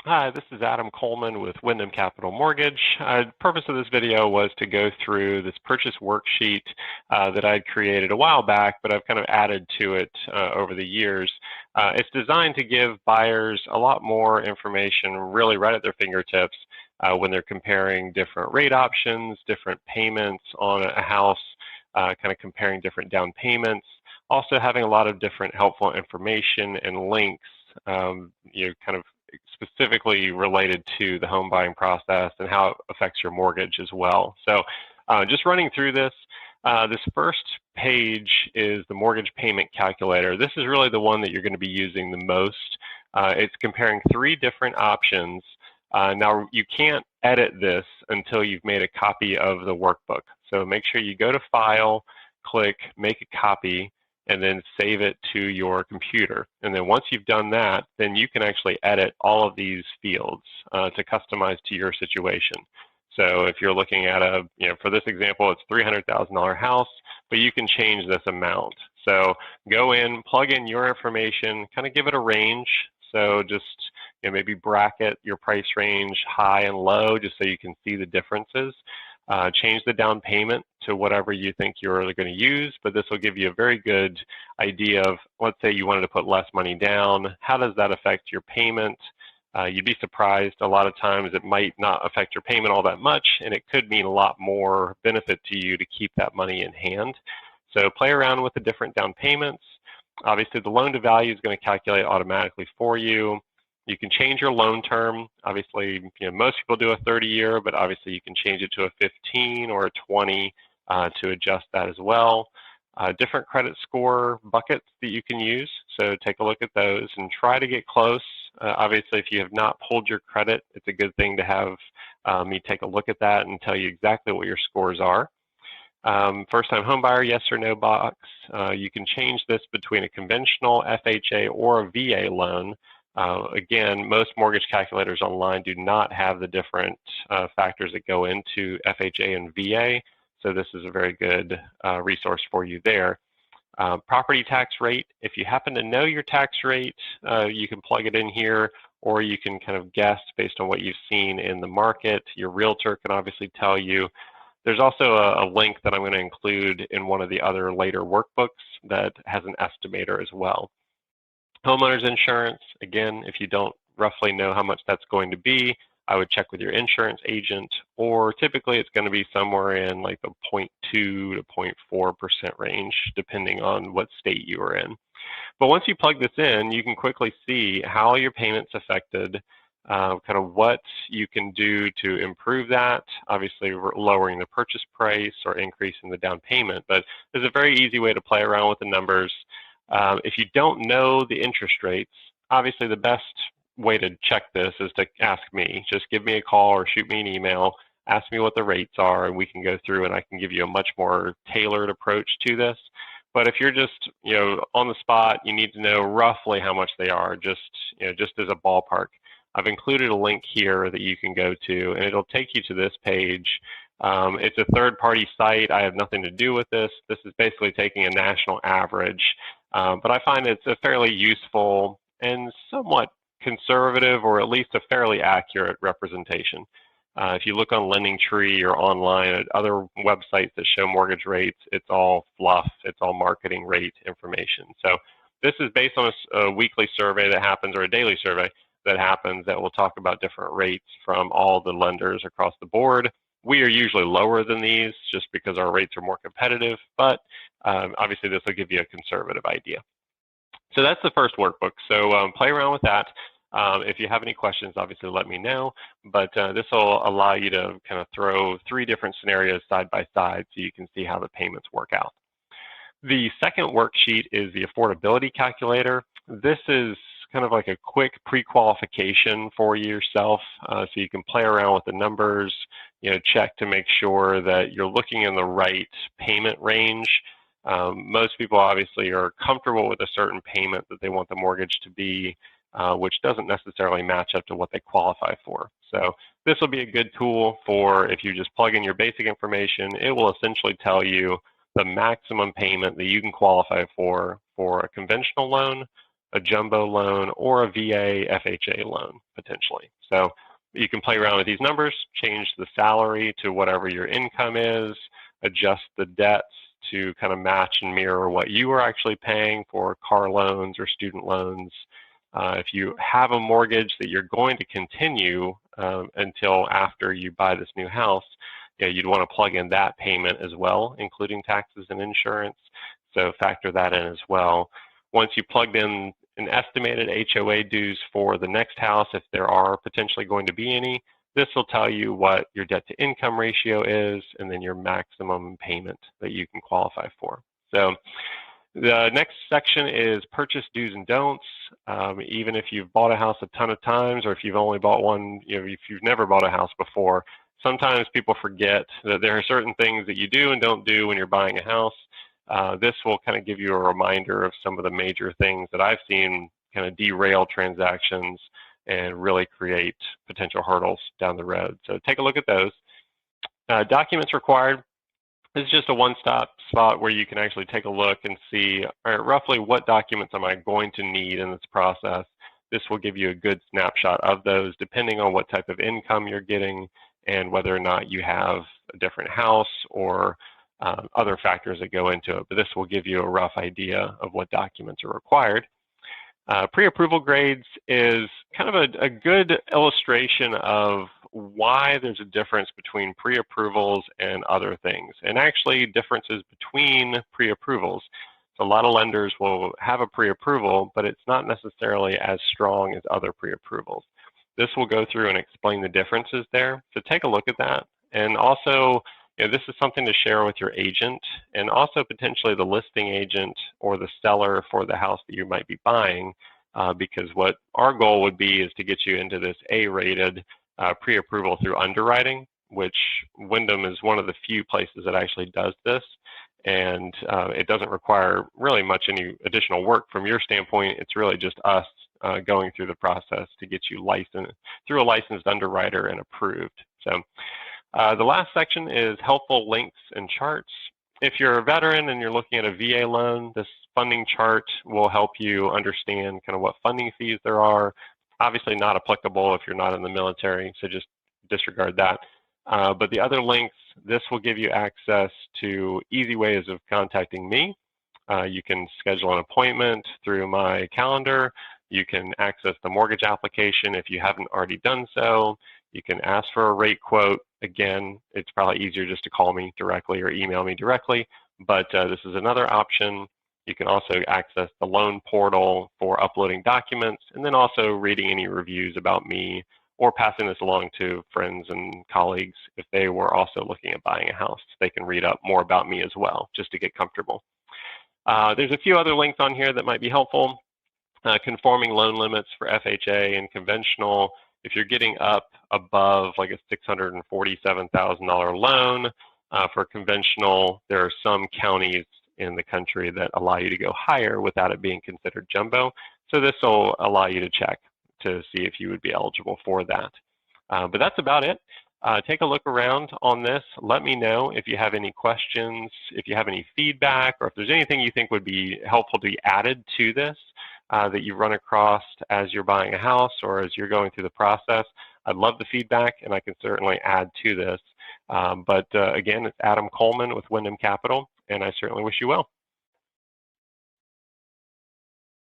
Hi, this is Adam Coleman with Wyndham Capital Mortgage. The purpose of this video was to go through this purchase worksheet that I'd created a while back, but I've kind of added to it over the years. It's designed to give buyers a lot more information really right at their fingertips when they're comparing different rate options, different payments on a house, kind of comparing different down payments, also having a lot of different helpful information and links, kind of specifically related to the home buying process and how it affects your mortgage as well. So just running through this, this first page is the mortgage payment calculator. This is really the one that you're going to be using the most. It's comparing 3 different options. Now, you can't edit this until you've made a copy of the workbook. So make sure you go to File, click Make a Copy, and then save it to your computer. And then once you've done that, then you can actually edit all of these fields to customize to your situation. So if you're looking at for this example, it's $300,000 house, but you can change this amount. So go in, plug in your information, kind of give it a range. So just maybe bracket your price range high and low just so you can see the differences. Change the down payment to whatever you think you're going to use, but this will give you a very good idea of, let's say you wanted to put less money down, how does that affect your payment? You'd be surprised, a lot of times it might not affect your payment all that much, and it could mean a lot more benefit to you to keep that money in hand. So play around with the different down payments. Obviously, the loan to value is going to calculate automatically for you. You can change your loan term. Obviously, most people do a 30-year, but obviously you can change it to a 15 or a 20 to adjust that as well. Different credit score buckets that you can use. So take a look at those and try to get close. Obviously, if you have not pulled your credit, it's a good thing to have me take a look at that and tell you exactly what your scores are. First-time homebuyer, yes or no box. You can change this between a conventional FHA or a VA loan. Again, most mortgage calculators online do not have the different factors that go into FHA and VA, so this is a very good resource for you there. Property tax rate, if you happen to know your tax rate, you can plug it in here, or you can kind of guess based on what you've seen in the market. Your realtor can obviously tell you. There's also a link that I'm going to include in one of the other later workbooks that has an estimator as well. Homeowner's insurance, again, if you don't roughly know how much that's going to be, I would check with your insurance agent, or typically it's going to be somewhere in like the 0.2 to 0.4% range, depending on what state you are in. But once you plug this in, you can quickly see how your payment's affected, kind of what you can do to improve that, obviously lowering the purchase price or increasing the down payment. But there's a very easy way to play around with the numbers. If you don't know the interest rates, obviously the best way to check this is to ask me. Just give me a call or shoot me an email, ask me what the rates are, and we can go through and I can give you a much more tailored approach to this. But if you're just on the spot, you need to know roughly how much they are, just as a ballpark. I've included a link here that you can go to, and it'll take you to this page. It's a third-party site. I have nothing to do with this. This is basically taking a national average. But I find it's a fairly useful and somewhat conservative, or at least a fairly accurate representation. If you look on LendingTree or online at other websites that show mortgage rates, it's all fluff. It's all marketing rate information. So this is based on a weekly survey that happens, or a daily survey that happens, that will talk about different rates from all the lenders across the board. We are usually lower than these just because our rates are more competitive, but obviously this will give you a conservative idea. So that's the first workbook. So play around with that. If you have any questions, obviously let me know, but this will allow you to kind of throw 3 different scenarios side by side so you can see how the payments work out. The second worksheet is the affordability calculator. This is kind of like a quick pre-qualification for yourself, so you can play around with the numbers, check to make sure that you're looking in the right payment range. Most people obviously are comfortable with a certain payment that they want the mortgage to be, which doesn't necessarily match up to what they qualify for. So this will be a good tool for if you just plug in your basic information. It will essentially tell you the maximum payment that you can qualify for a conventional loan, a jumbo loan, or a VA FHA loan, potentially. So you can play around with these numbers, change the salary to whatever your income is, adjust the debts to kind of match and mirror what you are actually paying for car loans or student loans. If you have a mortgage that you're going to continue until after you buy this new house, you'd want to plug in that payment as well, including taxes and insurance. So factor that in as well. Once you plugged in an estimated HOA dues for the next house, if there are potentially going to be any, this will tell you what your debt to income ratio is and then your maximum payment that you can qualify for. So the next section is purchase do's and don'ts. Even if you've bought a house a ton of times, or if you've only bought one, if you've never bought a house before, sometimes people forget that there are certain things that you do and don't do when you're buying a house. This will kind of give you a reminder of some of the major things that I've seen kind of derail transactions and really create potential hurdles down the road. So take a look at those. Documents required. This is just a one-stop spot where you can actually take a look and see, all right, roughly what documents am I going to need in this process. This will give you a good snapshot of those depending on what type of income you're getting and whether or not you have a different house or other factors that go into it. But this will give you a rough idea of what documents are required. Pre-approval grades is kind of a good illustration of why there's a difference between pre-approvals and other things, and actually differences between pre-approvals. So a lot of lenders will have a pre-approval, but it's not necessarily as strong as other pre-approvals. This will go through and explain the differences there. So take a look at that. And also, this is something to share with your agent and also potentially the listing agent or the seller for the house that you might be buying, because what our goal would be is to get you into this A-rated pre-approval through underwriting, which Wyndham is one of the few places that actually does this. And it doesn't require really much any additional work from your standpoint. It's really just us going through the process to get you licensed through a licensed underwriter and approved. So the last section is helpful links and charts. If you're a veteran and you're looking at a VA loan, this funding chart will help you understand kind of what funding fees there are. Obviously not applicable if you're not in the military, so just disregard that. But the other links, this will give you access to easy ways of contacting me. You can schedule an appointment through my calendar. You can access the mortgage application if you haven't already done so. You can ask for a rate quote. Again, it's probably easier just to call me directly or email me directly, but this is another option. You can also access the loan portal for uploading documents and then also reading any reviews about me or passing this along to friends and colleagues if they were also looking at buying a house. They can read up more about me as well, just to get comfortable. There's a few other links on here that might be helpful. Conforming loan limits for FHA and conventional. If you're getting up above like a $647,000 loan for conventional, there are some counties in the country that allow you to go higher without it being considered jumbo. So this will allow you to check to see if you would be eligible for that. But that's about it. Take a look around on this. Let me know if you have any questions, if you have any feedback, or if there's anything you think would be helpful to be added to this that you run across as you're buying a house or as you're going through the process. I'd love the feedback, and I can certainly add to this. But again, it's Adam Coleman with Wyndham Capital, and I certainly wish you well.